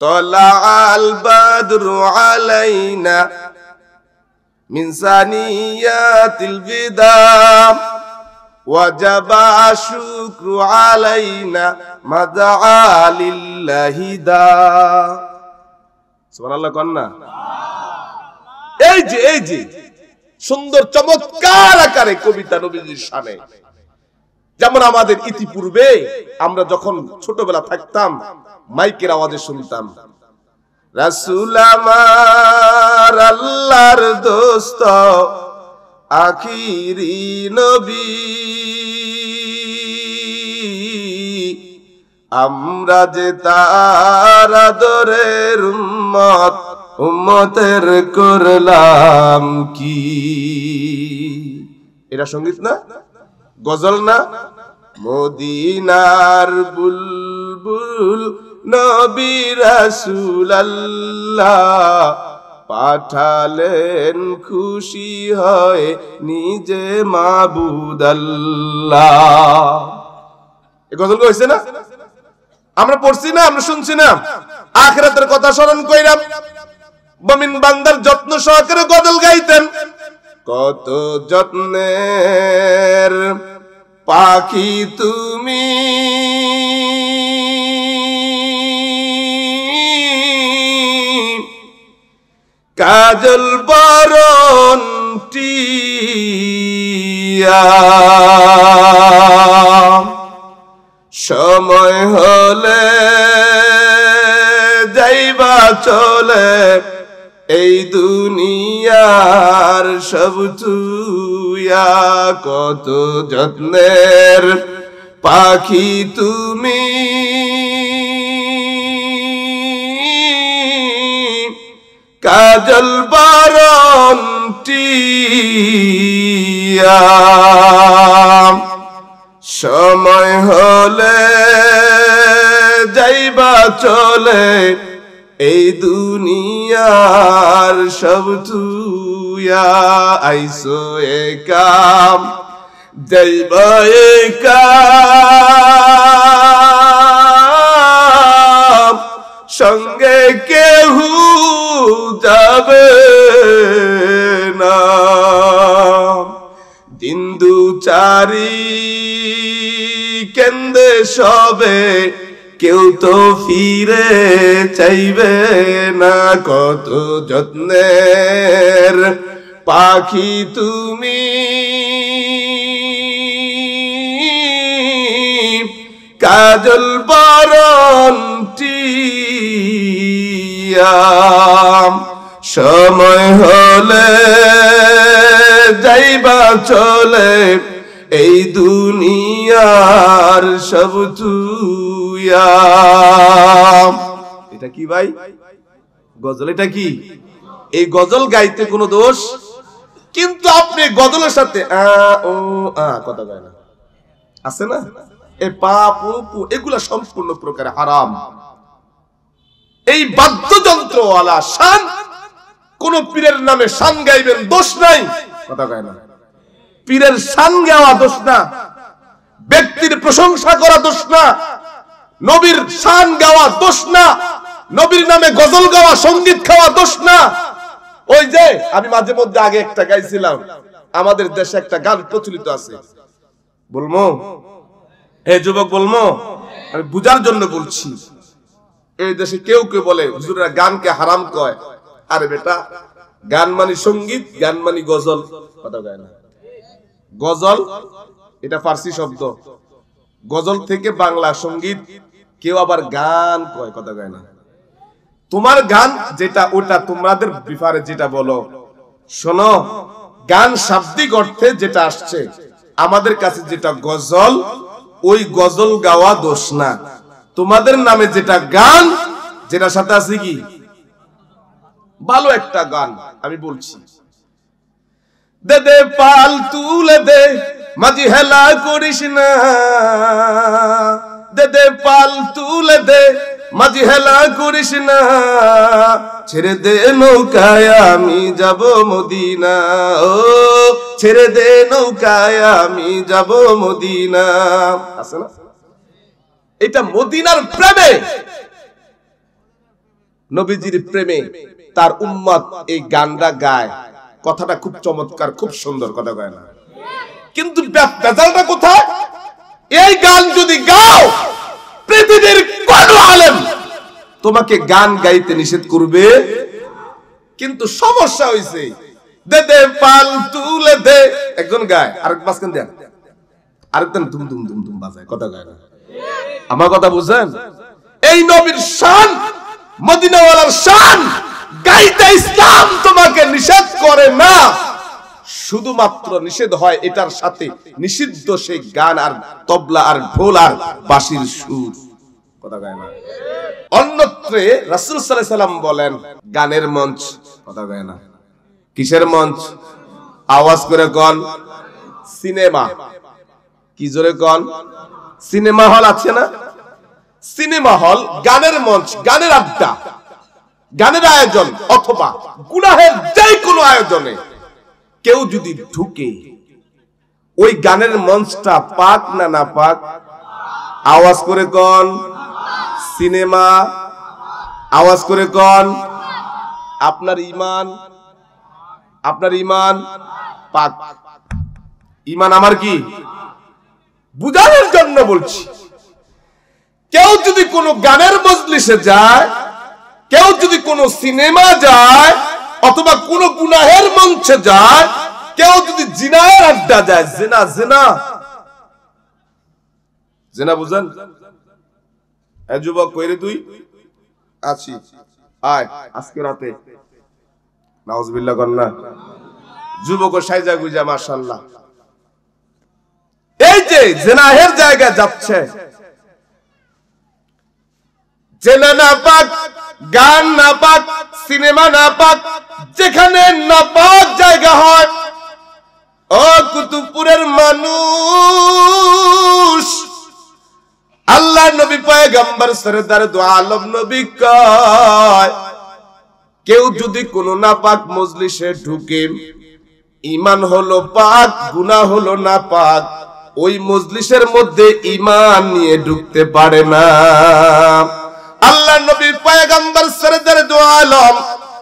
তলাআল বাদরু আলাইনা মিন সানিয়াতিল বিদা ওয়াজাবা শুকরু আলাইনা মাদআ লিল্লাহি দা। সুবহানাল্লাহ কন্না। এই যে সুন্দর চমৎকার আকারে কবিতা নবীজির শানে। যেমন আমাদের ইতিপূর্বে আমরা যখন ছোটবেলা থাকতাম মাইকের আওয়াজে শুনতাম, রাসূল আমার আল্লাহর দোস্ত আখিরি নবী, আমরা যে তার আদরের উম্মত, উম্মতের করলাম কি। এটা সঙ্গীত না, গজল না? মদিনার বুলবুল নবী রাসূল আল্লাহ পাঠালেন খুশি হয় নিজে মাবুদ আল্লাহ। এই গজল হইছে না? আমরা পড়ছি না, আমরা শুনছি না? আখিরাতের কথা স্মরণ কইরাম মুমিন বান্দার যত্ন সহকারে গজল গাইতেন। কত যত্নের পাখি তুমি, কাজল বরণ টিয়া, সময় হলে যাইবা চলে এই দুনিয়ার সব তুইয়া। কত যত্নের পাখি তুমি, কাজল বরণ টিয়া, সময় হলে যাইবা চলে এই দুনিয়ার সব তুইয়া। আইসো একাম যাইবা একাম, সঙ্গে কেহু যাবে না। দিন দু চারি কেন্দে সবে, কেউ তো ফিরে চাইবে না। কত যত্নের পাখি তুমি, কাজল বরণ টিয়া, সময় হলে যাইবা চলে এই দুনিয়ার সব তুইয়া। এটা কি ভাই গজল? এটা কি? এই গজল গাইতে কোনো দোষ, কিন্তু আপনি গজলের সাথে কথা গায় না, আছে না? এই পাপ এগুলা সম্পূর্ণ প্রকারে হারাম। এই বাদ্যযন্ত্রওয়ালা শান, কোন পীরের নামে শান গাইবেন, দোষ নাই, কথা গায় না। পীরের শান গাওয়া দোষ না, ব্যক্তির প্রশংসা করা দোষ না, নবীর শান গাওয়া দোষ না, নবীর নামে গজল গাওয়া, সঙ্গীত খাওয়া দোষ না। ওই যে আমি মাঝে মধ্যে আগে একটা গাইছিলাম, আমাদের দেশে একটা গান প্রচলিত আছে, বলবো? এই যুবক বলবো, আমি বুঝার জন্য বলছি। এই দেশে কেউ কেউ বলে হুজুররা গানকে হারাম কয়। আরে বেটা, গান মানে সঙ্গীত, গান মানে গজল, কথা গায় না। গজল এটা ফার্সি শব্দ, গজল থেকে বাংলা সঙ্গীত। কেউ আবার গান কয়, কথা গায় না। তোমার গান যেটা, ওটা তোমাদের বিফারে যেটা বলো। শোনো, গান শাব্দিক অর্থে যেটা আসছে, আমাদের কাছে যেটা গজল, ওই গজল গাওয়া দোষ না। তোমাদের নামে যেটা গান, যেটা সাথে আছে কি ভালো একটা গান, আমি বলছি। দে দে পাল তুলে দে, মাঝি হেলা করিস না, দে দে পাল তুলে দে, মাঝি হেলা করিস না, ছেড়ে দে নৌকায় আমি যাব মদিনা, ও ছেড়ে দে নৌকায় আমি যাব মদিনা। আছে না? এটা মদিনার প্রেমে নবীজির প্রেমে তার উম্মত এই গানটা গায়, কথাটা খুব চমৎকার, খুব সুন্দর, কথা কয় না? কিন্তু বেজালটা কোথায়? এই গান যদি গাও, পৃথিবীর কোন আলেম তোমাকে গান গাইতে নিষেধ করবে, কিন্তু সমস্যা হইছে দে দে পাল তুলে দে, একজন গায়, আরেক মাঝখান দেন, আরেকজন দুম দুম দুম দুম বাজায়, কথা কয় না? আমার কথা বুঝেন? এই নবীর শান, মদিনাওয়ালার শান গাইতে ইসলাম তোমাকে নিষেধ করে না, শুধুমাত্র নিষেধ হয় এটার সাথে নিষিদ্ধ সেই গান আর তবলা আর ঢোল আর বাঁশির সুর, কথা কয় না? অন্যত্রে রাসূল সাল্লাল্লাহু আলাইহি সাল্লাম বলেন গানের মঞ্চ, কথা কয় না? কিসের মঞ্চ? আওয়াজ করে কোন? সিনেমা। কি জোরে কোন? সিনেমা হল আছে না? সিনেমা হল গানের মঞ্চ, গানের আড্ডা, গানের আয়োজন অথবা গুনাহের যে কোনো আয়োজনে কেউ যদি ঢুকে, ওই গানের মঞ্চটা পাক না না পাক? আওয়াজ করে কোন? সিনেমা। আওয়াজ করে কোন? আপনার ঈমান, আপনার ঈমান পাক। ঈমান আমার কি? বুঝানোর জন্য বলছি। কেউ যদি কোনো গানের মজলিসে যায়, কেউ যদি কোনো সিনেমা যায়, অথবা কোন গুনাহের মঞ্চে যায়, কেউ যদি জিনার আড্ডা যায়, জিনা জিনা জিনা, বুঝেন? এই যুবক কইরে তুই আছি, আয় আজকে রাতে, নাউজুবিল্লাহ কন্না যুবক সাইজা গুজা, মাশাআল্লাহ, এই যে জিনাহের জায়গা যাচ্ছে, জেনা না পাক, গান না পাক, সিনেমা না পাক, যেখানে না পাক জায়গা হয়, ও কুতুবপুরের মানুষ, আল্লাহ নবী পয়গম্বর সরদার দু আলম নবী কয়, কেউ যদি কোনো নাপাক মজলিসে ঢুকে, ঈমান হলো পাক, গুনাহ হলো না পাক, ওই মজলিসের মধ্যে ঈমান নিয়ে ঢুকতে পারে না। আল্লাহ নবী পয়গম্বর সরদার দু আলম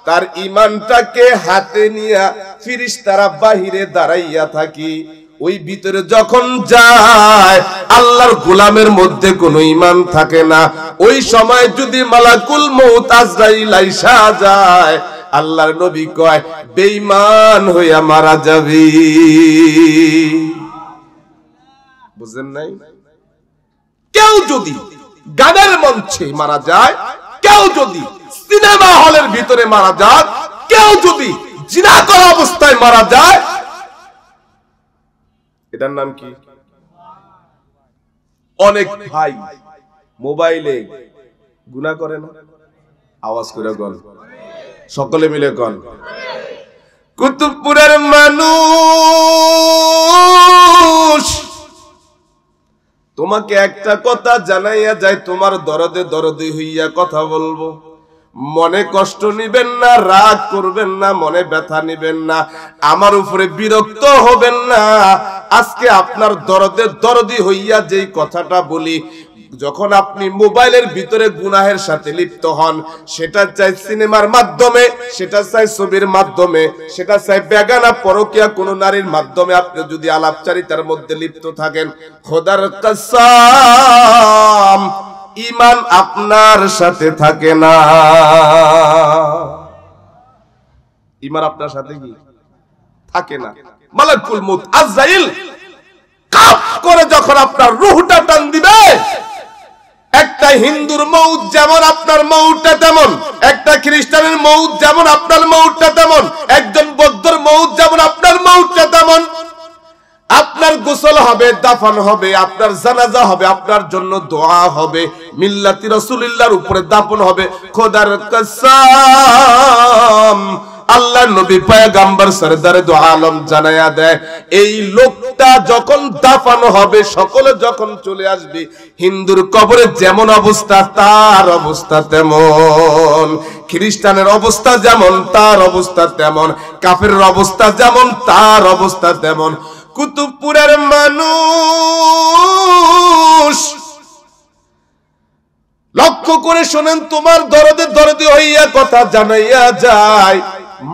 তার ঈমানটাকে হাতে নিয়ে ফেরেশতারা বাহিরে দাঁড়াইয়া থাকি, ওই ভিতরে যখন যায় আল্লাহর গোলামের মধ্যে কোনো ঈমান থাকে না, ওই সময় যদি মালাকুল মউত আজরাইল আইসা যায়, আল্লাহর নবী কয় বেঈমান হইয়া মারা যাবি। বুঝেন নাই? কেউ যদি গানের মঞ্চে মারা যায়, কেউ যদি সিনেমা হলের ভিতরে মারা যায়, কেউ যদি জিনা করা অবস্থায় মারা যায়, এটার নাম কি? অনেক ভাই মোবাইলে গুনাহ করে না? আওয়াজ করে কোন? সকলে মিলে কোন? কুতুবপুরের মানুষ, তোমাকে একটা কথা জানাইয়া যায়, তোমার দরদে দরদি হইয়া কথা বলবো, মনে কষ্ট নিবেন না, রাগ করবেন না, মনে ব্যথা নিবেন না, আমার উপরে বিরক্ত হবেন না। আজকে আপনার দরদে দরদি হইয়া যেই কথাটা বলি, যখন আপনি মোবাইলের ভিতরে গুনাহের সাথে লিপ্ত হন, সেটা চাই সিনেমার মাধ্যমে, সেটা চাই ছবির মাধ্যমে, সেটা চাই বেগানা পরকিয়া কোন নারীর মাধ্যমে, আপনি যদি আলাপচারিতার মধ্যে লিপ্ত থাকেন, খোদার কসম ঈমান আপনার সাথে থাকে না। ঈমান আপনার সাথে কি থাকে না? মালাকুল মউত আজরাইল কাপ করে যখন আপনার রূহটা টান দিবে, একটা হিন্দুর মউত যেমন আপনার মউতটা তেমন, একটা খ্রিস্টানের মউত যেমন আপনার মউতটা তেমন, একজন বৌদ্ধর মউত যেমন আপনার মউতটা তেমন। আপনার গোসল হবে, দাফন হবে, আপনার জানাজা হবে, আপনার জন্য দোয়া হবে, মিল্লাতি রাসূলুল্লাহর উপরে দাফন হবে। খোদার কসম আল্লাহ নবী পয়গম্বর সরদার দু আলম জানায়া দেয়, এই লোকটা যখন দাফানো হবে, সকলে যখন চলে আসবে, হিন্দুর কবরে যেমন অবস্থা তার অবস্থা তেমন, খ্রিস্টানের অবস্থা যেমন তার অবস্থা তেমন, কাফেরের অবস্থা যেমন তার অবস্থা তেমন। কুতুবপুরের মানুষ লক্ষ্য করে শোনেন, তোমার দরদে দরদি হইয়া দিয়া কথা জানাইয়া যায়,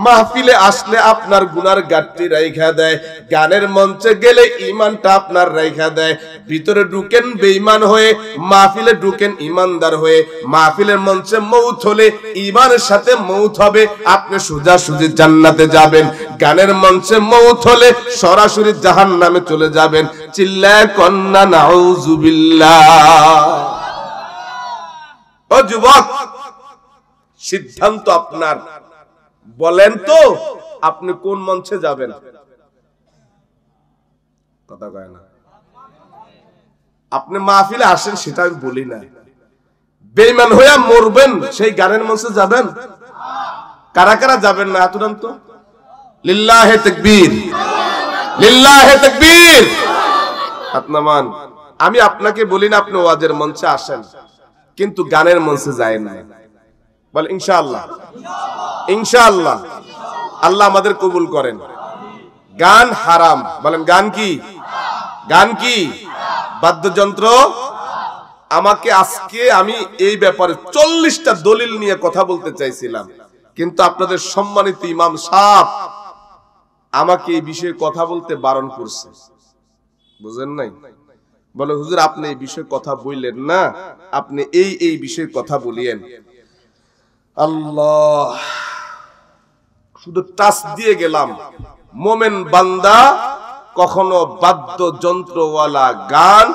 মাহফিলে আসলে আপনার গুনার গাঁটটি রাইখা দেয়, গানের মঞ্চে গেলে ইমানটা আপনার রাইখা দেয়। ভিতরে ঢুকেন বেঈমান হয়ে, মাহফিলে ঢুকেন ইমানদার হয়ে। মাহফিলের মঞ্চে মৌত হলে ইমানের সাথে মৌত হবে, আপনি সোজাসুজি জান্নাতে যাবেন। গানের মঞ্চে মৌত হলে সরাসরি জাহান্নামে চলে যাবেন। চিল্লায় কন্না নাউজুবিল্লাহ। ও যুবক, সিদ্ধান্ত আপনার। বলেন তো আপনি কোন মঞ্চে যাবেন? কথা কয় না। আপনি মাহফিলে আসেন সেটা আমি বলি না, বেঈমান হইয়া মরবেন সেই গানের মঞ্চে যাবেন? কারা কারা যাবেন না হাত উঠান তো। লিল্লাহে তাকবীর, লিল্লাহে তাকবীর। হাত নামান। আমি আপনাকে বলি না আপনি ওয়াজের মঞ্চে আসেন, কিন্তু গানের মঞ্চে যায় না। বল ইনশাআল্লাহ, ইনশাআল্লাহ। আল্লাহ আমাদের কবুল করেন। গান হারাম। বলেন গান কি? গান কি? বাদ্যযন্ত্র। আমাকে আজকে আমি এই ব্যাপারে 40টা দলিল নিয়ে কথা বলতে চাইছিলাম, কিন্তু আপনাদের সম্মানিত ইমাম সাহেব আমাকে এই বিষয়ে কথা বলতে বারণ করছে। বুঝেন নাই? বলে হুজুর আপনি এই বিষয়ে কথা বললেন না, আপনি এই বিষয়ে কথা বলিয়েন। আল্লাহ, শুধু টাচ দিয়ে গেলাম। মোমেন বান্দা কখনো বাদ্যযন্ত্রওয়ালা গান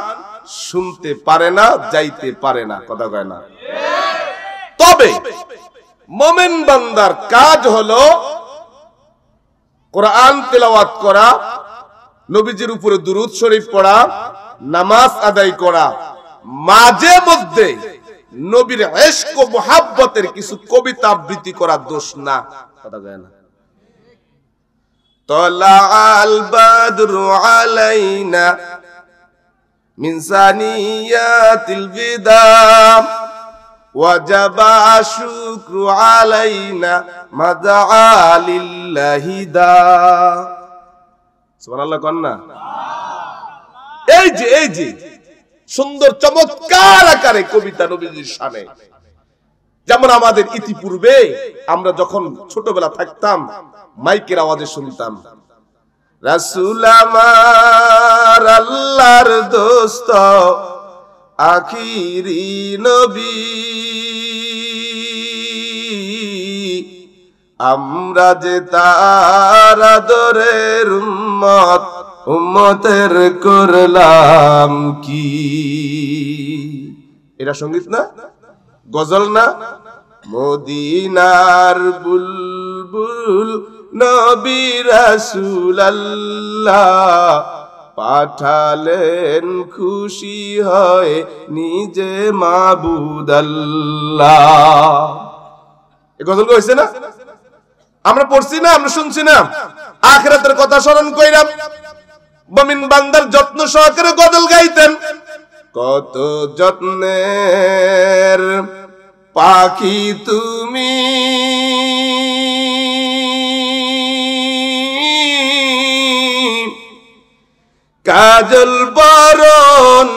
শুনতে পারে না, যাইতে পারে না। কথা কয় না। তবে মোমেন বান্দার কাজ হলো কোরআন তেলাওয়াত করা, নবীজির উপরে দুরূদ শরীফ পড়া, নামাজ আদায় করা, মাঝে মধ্যে নবীর ইশক ও মুহাব্বতের কিছু কবিতা আবৃত্তি করা দোষ না। কথা কয় না। তালাআল বাদরু আলাইনা মিন সানিয়াতিল বিদা ওয়াজাবা শুকরু আলাইনা মাদআ লিল্লাহি দা। সুবহানাল্লাহ কোন না? এই যে সুন্দর চমৎকার আকারে কবিতা নবীজির শানে। যেমন আমাদের ইতিপূর্বে আমরা যখন ছোটবেলা থাকতাম মাইকের আওয়াজে শুনতাম, রাসূল আমার আল্লাহর দোস্ত আখিরি নবী, আমরা যে তার আদরের উম্মত, উম্মতের করলাম কি। এটা সঙ্গীত না, গজল না? মদিনার বুলবুল নবী রাসূলুল্লাহ পাঠালেন খুশি হয় নিজে মাবুদ আল্লাহ। এই গজল হইছে না? আমরা পড়ছি না, আমরা শুনছি না? আখিরাতের কথা স্মরণ কইরাম মুমিন বান্দার যত্ন সহকারে গজল গাইতেন। কত যত্নের পাখি তুমি, কাজল বরণ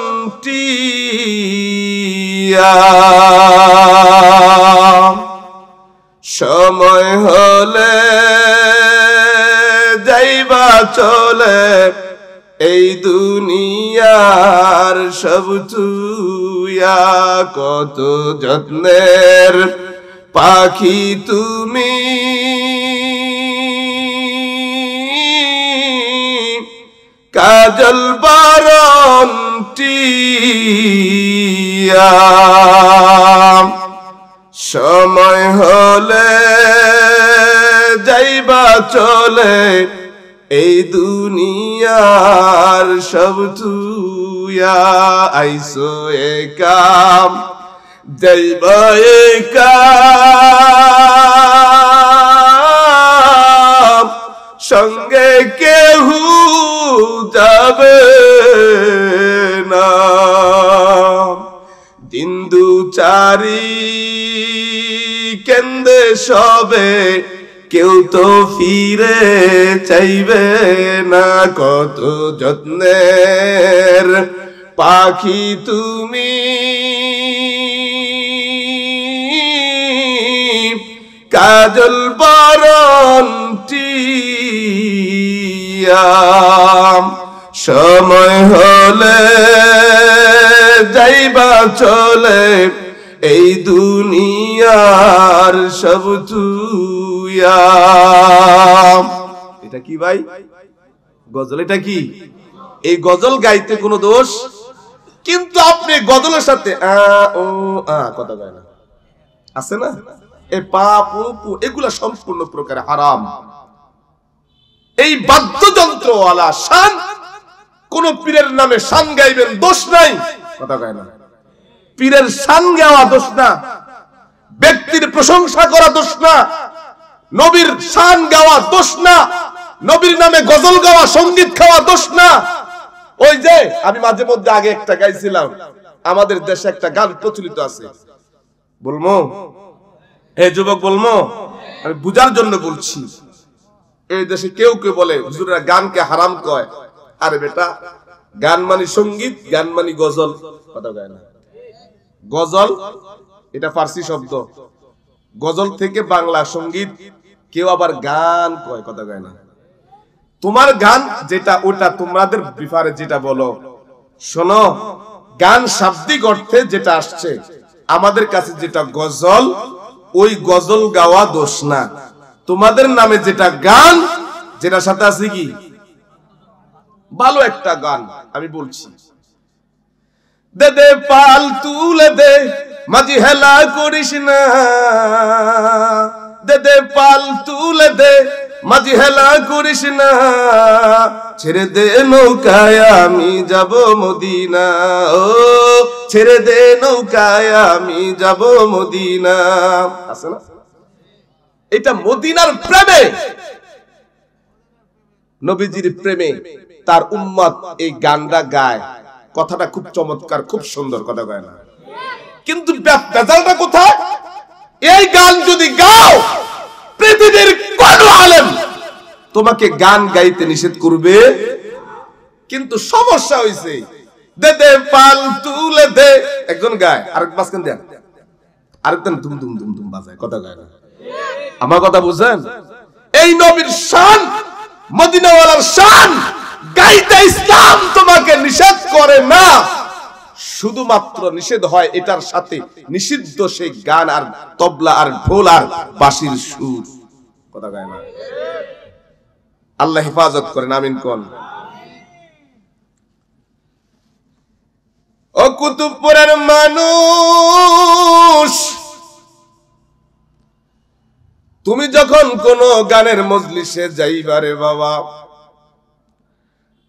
টিয়া, সময় হলে যাইবা চলে এই দুনিয়ার সব তুইয়া। কত যত্নের পাখি তুমি, কাজল বরণ টিয়া, সময় হলে যাইবা চলে এই দুনিয়ার সব তুইয়া। আইসো একাম যাইবা একাম, সঙ্গে কেহু যাবে না। দিন দু চারি কেন্দে সবে, কেউ তো ফিরে চাইবে না। কত যত্নের পাখি তুমি, কাজল বরণ টিয়া সময় হলে যাইবা চলে এই দুনিয়ার সব তুইয়া। এটা কি ভাই গজল? এটা কি? এই গজল গাইতে কোনো দোষ, কিন্তু আপনি গজলের সাথে কথা কয় না, আছে না? এই পাপ এগুলা সম্পূর্ণ প্রকারে হারাম। এই বাদ্যযন্ত্রওয়ালা শান, কোন পীরের নামে শান গাইবেন, দোষ নাই, কথা কয় না। পীরের শান গাওয়া দোষ না, ব্যক্তির প্রশংসা করা দোষ না, নবীর শান গাওয়া দোষ না, নবীর নামে গজল গাওয়া, সঙ্গীত খাওয়া দোষ না। ওই যে আমি মাঝে মধ্যে আগে একটা গাইছিলাম, আমাদের দেশে একটা গান প্রচলিত আছে, বলবো এই যুবক, বলবো আমি বুঝার জন্য বলছি। এই দেশে কেউ কেউ বলে হুজুররা গানকে হারাম কয়। আরে বেটা, গান মানে সঙ্গীত, গান মানে গজল, কথা কয় না। গজল এটা ফার্সি শব্দ, গজল থেকে বাংলা সঙ্গীত, কেউ আবার গান কয়, কথা কয় না। তোমার গান যেটা, ওটা তোমাদের বিফারে যেটা বলো। শোনো, গান শাব্দিক অর্থে যেটা আসছে, আমাদের কাছে যেটা গজল, ওই গজল গাওয়া দোষ না। তোমাদের নামে যেটা গান, যেটা সাথে আছে কি ভালো একটা গান, আমি বলছি, দে দে পাল তুলে দে মাঝি হেলা করিস না, দে দে পাল তুলে দে মাঝি হেলা করিস না, ছেড়ে দে নৌকায় আমি যাব মদিনা, ও ছেড়ে দে নৌকায় আমি যাব মদিনা। আছে না? এটা মদিনার প্রেমে, নবীজির প্রেমে তার উম্মত এই গানটা গায়। কথাটা খুব চমৎকার, খুব সুন্দর, কথা কয় না। কিন্তু বেজালটা কোথায়? এই গান যদি গাও, পৃথিবীর কোন আলেম তোমাকে গান গাইতে নিষেধ করবে, কিন্তু সমস্যা হইছে, দে দে পাল তুলে দে, একজন গায়, আরেক মাঝখান দেন, আরেকজন দুম দুম দুম দুম বাজায়, কথা কয় না। আমার কথা বুঝেন? এই নবীর শান, মদিনাওয়ালার শান গাইতে ইসলাম তোমাকে নিষেধ করে না, শুধুমাত্র নিষেধ হয় এটার সাথে নিষিদ্ধ সেই গান আর তবলা আর ঢোল আর বাঁশির সুর, কথা কয় না। আল্লাহ হেফাজত করেন, আমিন কোন। ও কুতুবপুরের মানুষ, তুমি যখন কোন গানের মজলিসে যাইবারে বাবা,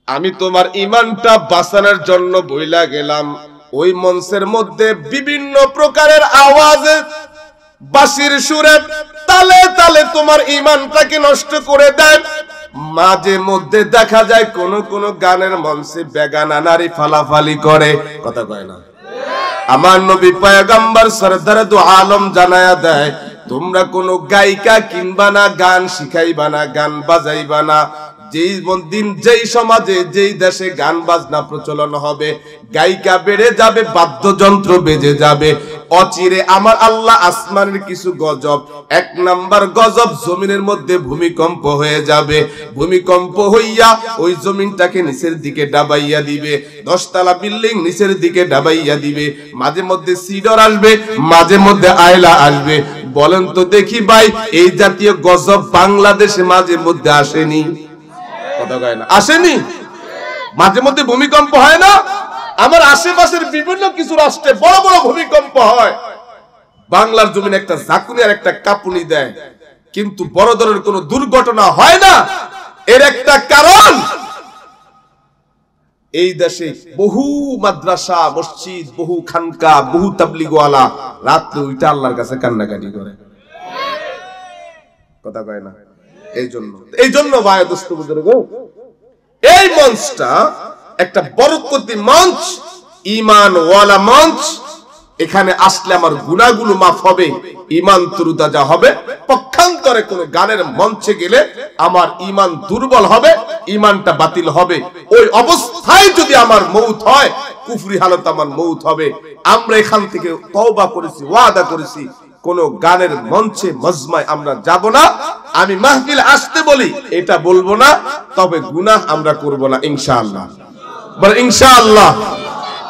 আমি তোমার ইমানটা বাঁচানোর জন্য বইলা গেলাম, ওই মঞ্চের মধ্যে বিভিন্ন প্রকারের আওয়াজে, বাঁশির সুরে, তালে তালে তোমার ইমানটাকে নষ্ট করে দেয়। মাঝে মধ্যে দেখা যায় কোন কোন গানের মঞ্চে বেগানা নারী ফালাফালি করে, কথা কয় না। আমার নবী পয়গম্বর সরদার দু আলম জানায়া দেয়, তোমরা কোন গায়িকা কিনবা না, গান শিখাইবা না, গান বাজাইবা না। যেই দিন, যেই সমাজে, যেই দেশে গান বাজনা প্রচলন হবে, গায়িকা বেড়ে যাবে, বাদ্যযন্ত্র বেজে যাবে, অচিরে আমার আল্লাহ আসমানের কিছু গজব, এক নাম্বার গজব, জমিনের মধ্যে ভূমিকম্প হয়ে যাবে। ভূমিকম্প হইয়া ওই জমিনটাকে নিচের দিকে ডাবাইয়া দিবে, 10 তলা বিল্ডিং নিচের দিকে ডাবাইয়া দিবে। মাঝে মধ্যে সিডর আসবে, মাঝে মধ্যে আয়লা আসবে। বলেন তো দেখি ভাই, এই জাতীয় গজব বাংলাদেশে মাঝে মধ্যে আসেনি? কথা কয় না, আসেনি? মাঝে মধ্যে ভূমিকম্প হয় না? আমার আশেপাশের বিভিন্ন কিছু রাষ্ট্রে বড় বড় ভূমিকম্প হয়, বাংলার জমিনে একটা ঝাঁকুনি আর একটা কাঁপুনি দেয়, কিন্তু বড় ধরনের কোনো দুর্ঘটনা হয় না। এর একটা কারণ, এই দেশে বহু মাদ্রাসা, মসজিদ, বহু খানকা, বহু তাবলিগওয়ালা রাত্রে উঠে আল্লাহর কাছে কান্নাকাটি করে, কথা কয় না। এই জন্য ভাই দোস্ত বুজুর্গ, এই মঞ্চটা একটা বরকতি মঞ্চ, ঈমান ওয়ালা মঞ্চ। এখানে আসলে আমার গুনাহগুলো মাফ হবে, ঈমান তরুতাজা হবে। পক্ষান্তরে কোন গানের মঞ্চে গেলে আমার ঈমান দুর্বল হবে, ঈমানটা বাতিল হবে। ওই অবস্থায় যদি আমার মউত হয়, কুফরি হালত আমার মউত হবে। আমরা এখান থেকে তওবা করেছি, ওয়াদা করেছি, কোন গানের মঞ্চে মজমায় আমরা যাব না। আমি মাহফিল আসতে বলি এটা বলবো না, তবে গুনাহ আমরা করব না ইনশাআল্লাহ। বল ইনশাআল্লাহ।